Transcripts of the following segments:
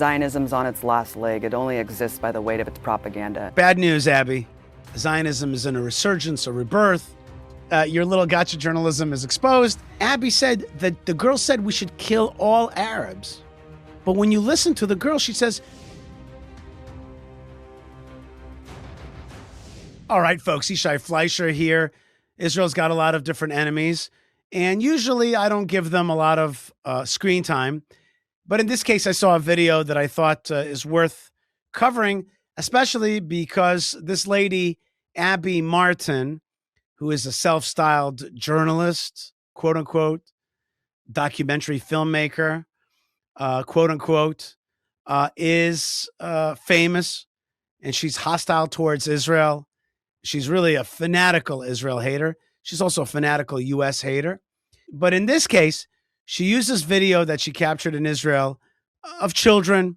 Zionism's on its last leg. It only exists by the weight of its propaganda. Bad news, Abby. Zionism is in a resurgence, a rebirth. Your little gotcha journalism is exposed. Abby said that the girl said we should kill all Arabs. But when you listen to the girl, she says, all right, folks, Yishai Fleischer here. Israel's got a lot of different enemies. And usually I don't give them a lot of screen time. But in this case, I saw a video that I thought is worth covering, especially because this lady, Abby Martin, who is a self-styled journalist, quote unquote, documentary filmmaker, quote unquote, is famous, and she's hostile towards Israel. She's really a fanatical Israel hater. She's also a fanatical U.S. hater. But in this case, she uses video that she captured in Israel of children,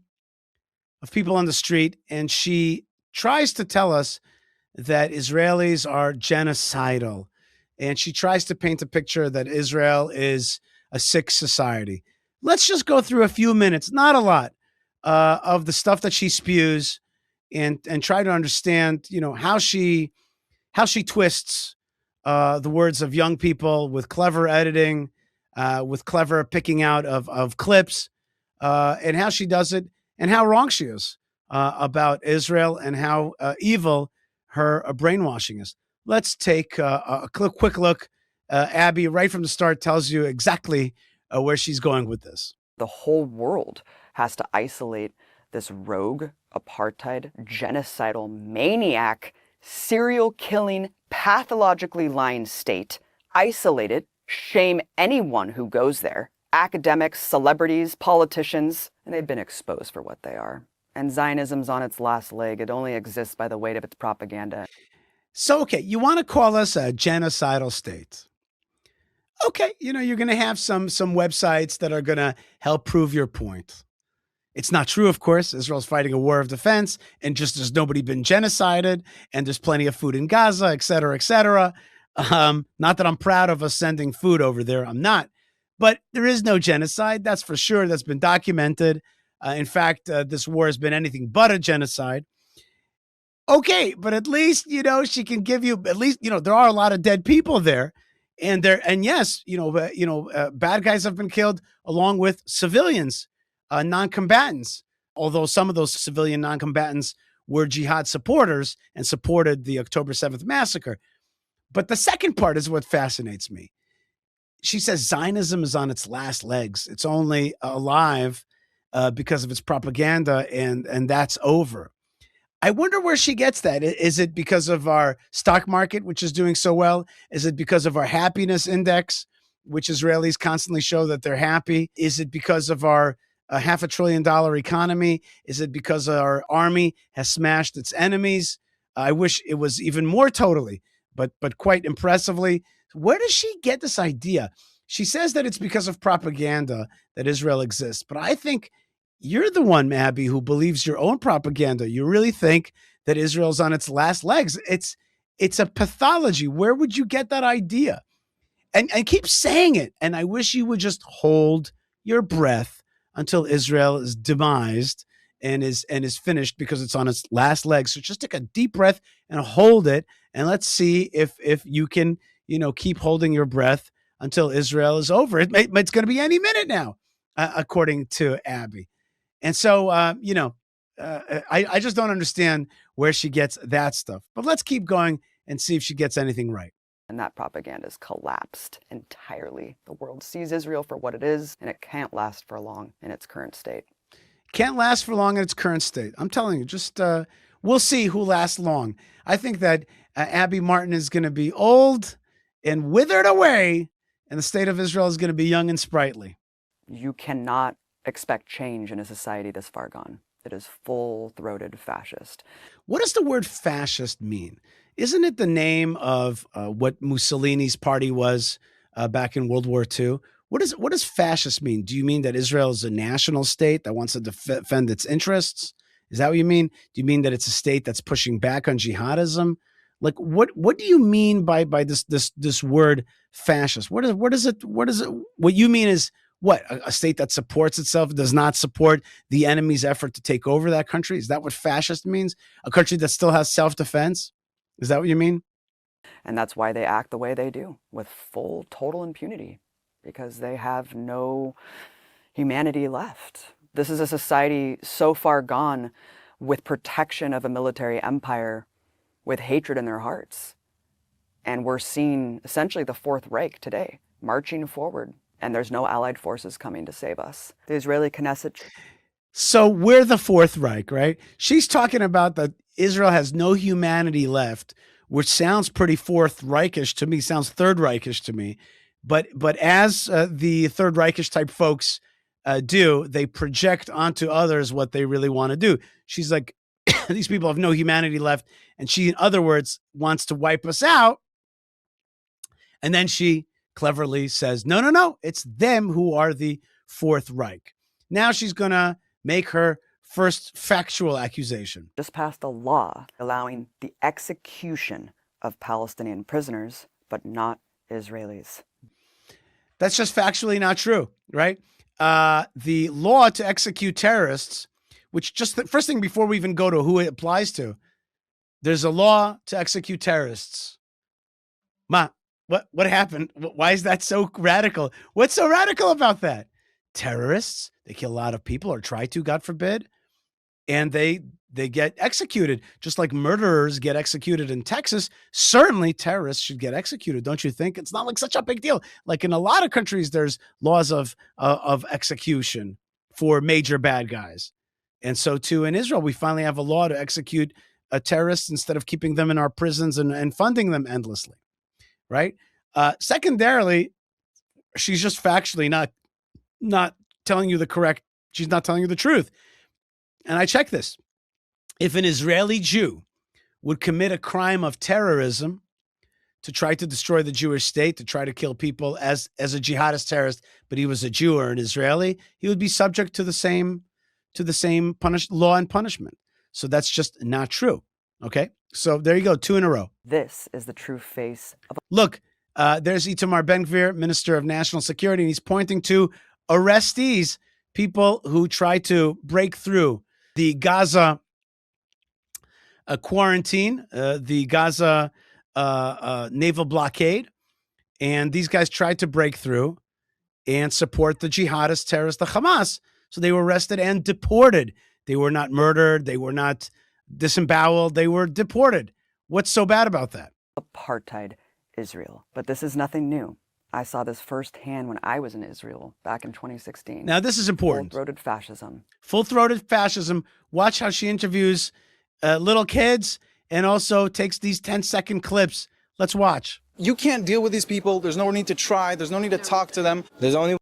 of people on the street, and she tries to tell us that Israelis are genocidal. And she tries to paint a picture that Israel is a sick society. Let's just go through a few minutes, not a lot, of the stuff that she spews and try to understand, how she twists the words of young people with clever editing, with clever picking out of clips, and how she does it and how wrong she is about Israel and how evil her brainwashing is. Let's take a quick look. Abby, right from the start, tells you exactly where she's going with this. The whole world has to isolate this rogue, apartheid, genocidal, maniac, serial killing, pathologically lying state, isolate it, shame anyone who goes there, academics, celebrities, politicians, and they've been exposed for what they are. And Zionism's on its last leg. It only exists by the weight of its propaganda. So, okay, you want to call us a genocidal state. Okay, you're going to have some websites that are going to help prove your point. It's not true, of course. Israel's fighting a war of defense, and just there's nobody been genocided, and there's plenty of food in Gaza, et cetera, et cetera. Not that I'm proud of us sending food over there. I'm not. But there is no genocide. That's for sure. That's been documented. In fact, this war has been anything but a genocide. Okay, but at least, she can give you, at least, there are a lot of dead people there. And yes, bad guys have been killed along with civilians, non-combatants. Although some of those civilian non-combatants were jihad supporters and supported the October 7th massacre. But the second part is what fascinates me. She says Zionism is on its last legs. It's only alive because of its propaganda, and that's over. I wonder where she gets that. Is it because of our stock market, which is doing so well? Is it because of our happiness index, which Israelis constantly show that they're happy? Is it because of our $500 billion economy? Is it because our army has smashed its enemies? I wish it was even more totally, but quite impressively. Where does she get this idea? She says that it's because of propaganda that Israel exists, but I think you're the one, Abby, who believes your own propaganda. You really think that Israel's on its last legs. It's a pathology. Where would you get that idea? And keep saying it. And I wish you would just hold your breath until Israel is demised and is finished, because it's on its last legs. So just take a deep breath and hold it, and let's see if you can, keep holding your breath until Israel is over. It's going to be any minute now, according to Abby. And so, I just don't understand where she gets that stuff. But let's keep going and see if she gets anything right. And that propaganda has collapsed entirely. The world sees Israel for what it is, and it can't last for long in its current state. Can't last for long in its current state. I'm telling you, just we'll see who lasts long. I think that Abby Martin is going to be old and withered away, and the state of Israel is going to be young and sprightly. You cannot expect change in a society this far gone. It is full-throated fascist. What does the word fascist mean? Isn't it the name of what Mussolini's party was back in World War II? What does fascist mean? Do you mean that Israel is a national state that wants to defend its interests? Is that what you mean? Do you mean that it's a state that's pushing back on jihadism? Like, what do you mean by this word fascist? What you mean is what, a state that supports itself, does not support the enemy's effort to take over that country? Is that what fascist means? A country that still has self-defense? Is that what you mean? And that's why they act the way they do, with full, total impunity, because they have no humanity left. This is a society so far gone with protection of a military empire, with hatred in their hearts. And we're seeing essentially the Fourth Reich today, marching forward, and there's no allied forces coming to save us. The Israeli Knesset. So we're the Fourth Reich, right? She's talking about that Israel has no humanity left, which sounds pretty Fourth Reichish to me, sounds Third Reichish to me. But as the Third Reichish type folks do, they project onto others what they really want to do. She's like, these people have no humanity left. And she, in other words, wants to wipe us out. And then she cleverly says, no, it's them who are the Fourth Reich. Now she's going to make her first factual accusation. Just passed a law allowing the execution of Palestinian prisoners, but not Israelis. That's just factually not true, right? The law to execute terrorists, which just the first thing before we even go to who it applies to, there's a law to execute terrorists. What happened? Why is that so radical? What's so radical about that? Terrorists, they kill a lot of people or try to, God forbid, and they get executed. Just like murderers get executed in Texas, certainly terrorists should get executed, don't you think? It's not like such a big deal. Like in a lot of countries, there's laws of execution for major bad guys. And so too in Israel, we finally have a law to execute terrorists instead of keeping them in our prisons and funding them endlessly. Right. Secondarily, she's just factually not telling you the correct. She's not telling you the truth. And I check this. If an Israeli Jew would commit a crime of terrorism to try to destroy the Jewish state, to try to kill people as a jihadist terrorist, but he was a Jew or an Israeli, he would be subject to the same law and punishment. So that's just not true. Okay. So there you go. 2 in a row. This is the true face of. Look, there's Itamar Ben-Gvir, Minister of National Security, and he's pointing to arrestees, people who try to break through the Gaza quarantine, the Gaza naval blockade. And these guys tried to break through and support the jihadist terrorists, the Hamas. So they were arrested and deported. They were not murdered. They were not disemboweled. They were deported. What's so bad about that? Apartheid Israel. But this is nothing new. I saw this firsthand when I was in Israel back in 2016. Now, this is important. Full-throated fascism. Full-throated fascism. Watch how she interviews little kids and also takes these 10-second clips. Let's watch. You can't deal with these people. There's no need to try. There's no need to talk to them. There's only.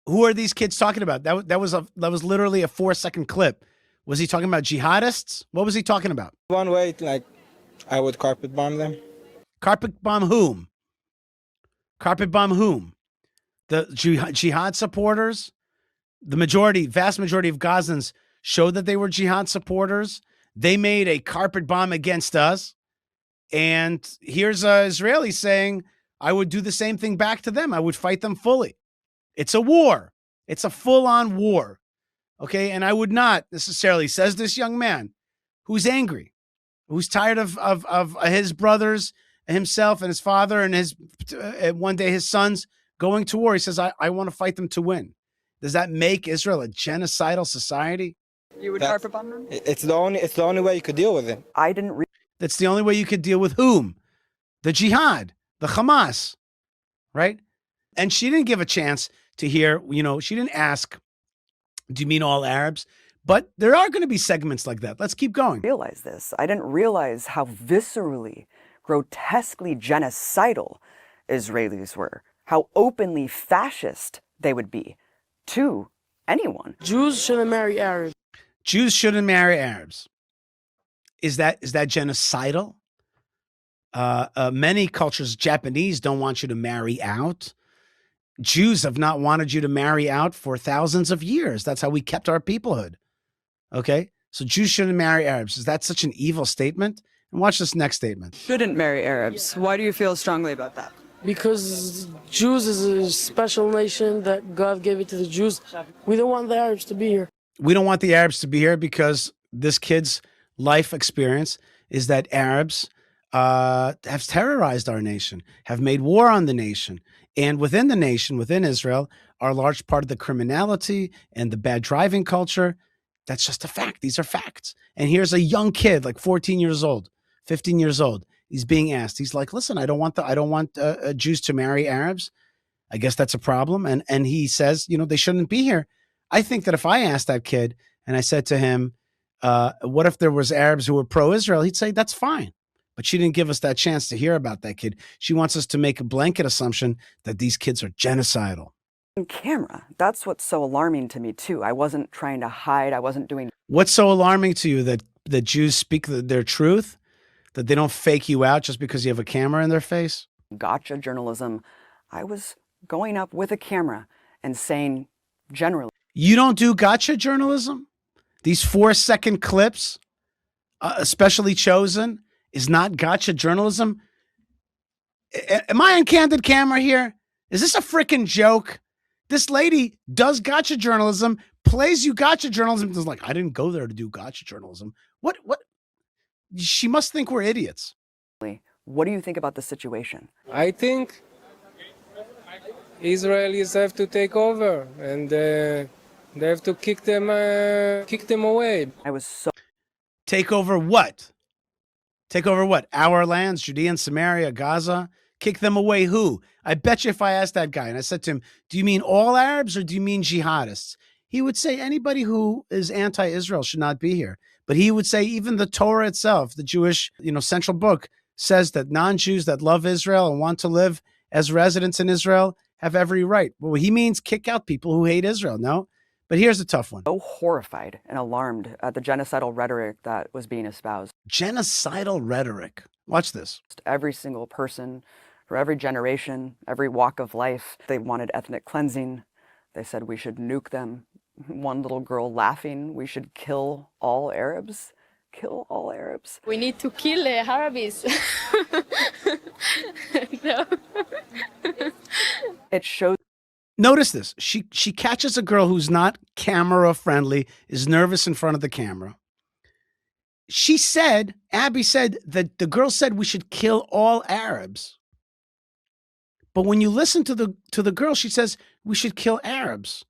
Who are these kids talking about? That was literally a 4-second clip. Was he talking about jihadists? What was he talking about? One way, like, I would carpet bomb them. Carpet bomb whom? Carpet bomb whom? The jihad supporters? The vast majority of Gazans showed that they were jihad supporters. They made a carpet bomb against us. And here's an Israeli saying, I would do the same thing back to them. I would fight them fully. It's a war. It's a full-on war. Okay, and I would not necessarily, says this young man, who's angry, who's tired of his brothers, himself and his father and his one day his sons going to war. He says, I want to fight them to win. Does that make Israel a genocidal society? You would carpet bomb them? It's the only way you could deal with it. I didn't. That's the only way you could deal with whom? The jihad, the Hamas, right? And she didn't give a chance to hear. She didn't ask, do you mean all Arabs? But there are going to be segments like that. Let's keep going. Realize this. I didn't realize how viscerally, grotesquely genocidal Israelis were. How openly fascist they would be to anyone. Jews shouldn't marry Arabs. Jews shouldn't marry Arabs. Is that genocidal? Many cultures, Japanese don't want you to marry out. Jews have not wanted you to marry out for thousands of years. That's how we kept our peoplehood. Okay? So Jews shouldn't marry Arabs. Is that such an evil statement? And watch this next statement. Shouldn't marry Arabs. Why do you feel strongly about that? because Jews is a special nation that God gave it to the Jews. We don't want the Arabs to be here. We don't want the Arabs to be here because this kid's life experience is that Arabs have terrorized our nation, have made war on the nation. And within the nation, within Israel, are a large part of the criminality and the bad driving culture. That's just a fact. These are facts. And here's a young kid, like 14 years old, 15 years old. He's being asked. He's like, "Listen, I don't want Jews to marry Arabs. I guess that's a problem." And he says, they shouldn't be here. I think that if I asked that kid and I said to him, "What if there was Arabs who were pro-Israel?" He'd say, "That's fine." But she didn't give us that chance to hear about that kid. She wants us to make a blanket assumption that these kids are genocidal. Camera. That's what's so alarming to me too. I wasn't trying to hide. I wasn't doing. What's so alarming to you that Jews speak their truth, that they don't fake you out just because you have a camera in their face? Gotcha journalism. I was going up with a camera and saying generally. You don't do gotcha journalism? These 4-second clips, especially chosen, is not gotcha journalism? Am I on candid camera here? Is this a freaking joke? This lady does gotcha journalism, plays you gotcha journalism. Is like, I didn't go there to do gotcha journalism. What? She must think we're idiots. What do you think about the situation? I think Israelis have to take over, and they have to kick them away. I was so. Take over what? Take over what? Our lands, Judea and Samaria, Gaza? Kick them away who? I bet you if I asked that guy and I said to him, "Do you mean all Arabs or do you mean jihadists?" He would say anybody who is anti-Israel should not be here. But he would say even the Torah itself, the Jewish, central book, says that non-Jews that love Israel and want to live as residents in Israel have every right. Well, he means kick out people who hate Israel. No? But here's a tough one. So horrified and alarmed at the genocidal rhetoric that was being espoused. Genocidal rhetoric. Watch this. Every single person, for every generation, every walk of life, they wanted ethnic cleansing. They said we should nuke them. One little girl laughing, we should kill all Arabs. Kill all Arabs. We need to kill Arabs. No. It shows. Notice this. She catches a girl who's not camera friendly, is nervous in front of the camera. Abby said that the girl said we should kill all Arabs. But when you listen to the girl, she says we should kill Arabs.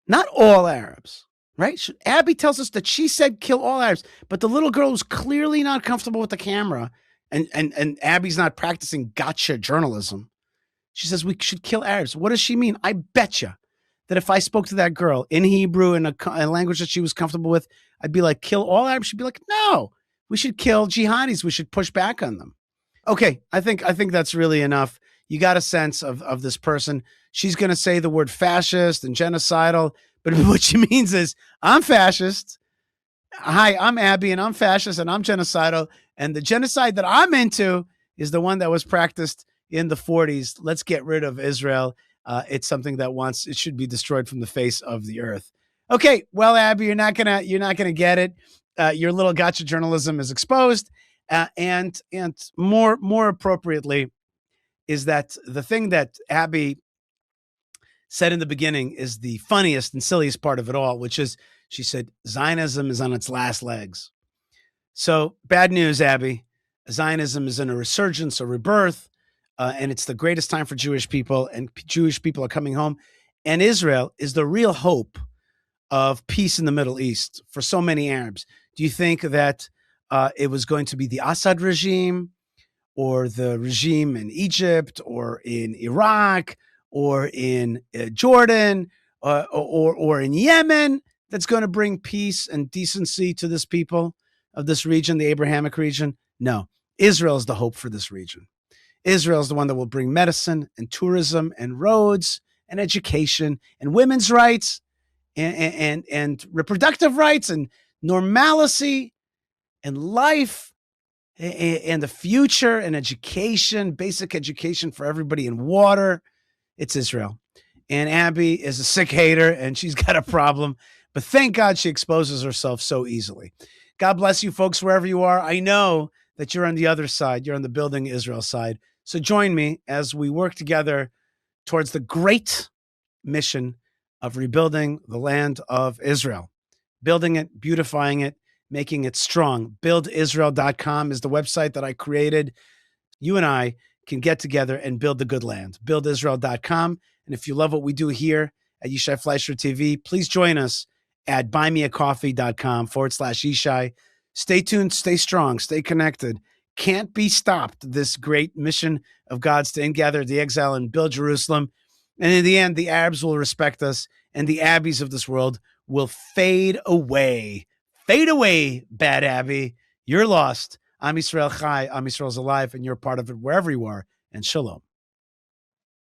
Not all Arabs, right? Abby tells us that she said kill all Arabs, but the little girl was clearly not comfortable with the camera, and Abby's not practicing gotcha journalism. She says we should kill Arabs. What does she mean? I bet you that if I spoke to that girl in Hebrew in a language that she was comfortable with, I'd be like, kill all Arabs. She'd be like, no, we should kill jihadis. We should push back on them. Okay, I think that's really enough. You got a sense of this person. She's going to say the word fascist and genocidal, but what she means is, I'm fascist. Hi, I'm Abby, and I'm fascist, and I'm genocidal. And the genocide that I'm into is the one that was practiced in the 40s. Let's get rid of Israel. It's something that it should be destroyed from the face of the earth. Okay, well, Abby, you're not gonna get it. Your little gotcha journalism is exposed, and more appropriately, is that the thing that Abby said in the beginning is the funniest and silliest part of it all, which is she said Zionism is on its last legs. So bad news, Abby. Zionism is in a resurgence, a rebirth, and it's the greatest time for Jewish people, and Jewish people are coming home. And Israel is the real hope of peace in the Middle East for so many Arabs. Do you think that it was going to be the Assad regime or the regime in Egypt or in Iraq or in Jordan or in Yemen that's going to bring peace and decency to this people of this region, the Abrahamic region? No, Israel is the hope for this region. Israel is the one that will bring medicine and tourism and roads and education and women's rights and reproductive rights and normalcy and life and the future and education, basic education for everybody, and water. It's Israel. And Abby is a sick hater and she's got a problem, but thank God she exposes herself so easily. God bless you folks, wherever you are. I know that you're on the other side. You're on the Building Israel side. So join me as we work together towards the great mission of rebuilding the land of Israel, building it, beautifying it, making it strong. BuildIsrael.com is the website that I created. You and I can get together and build the good land. BuildIsrael.com. And if you love what we do here at Yishai Fleischer TV, please join us at buymeacoffee.com/Yishai. Stay tuned, stay strong, stay connected. Can't be stopped, this great mission of God, staying gather the exile and build Jerusalem. And in the end, the Arabs will respect us and the Abbeys of this world will fade away. Fade away, bad Abbey. You're lost. Am Yisrael Chai. Am Yisrael's alive, and you're part of it wherever you are. And shalom.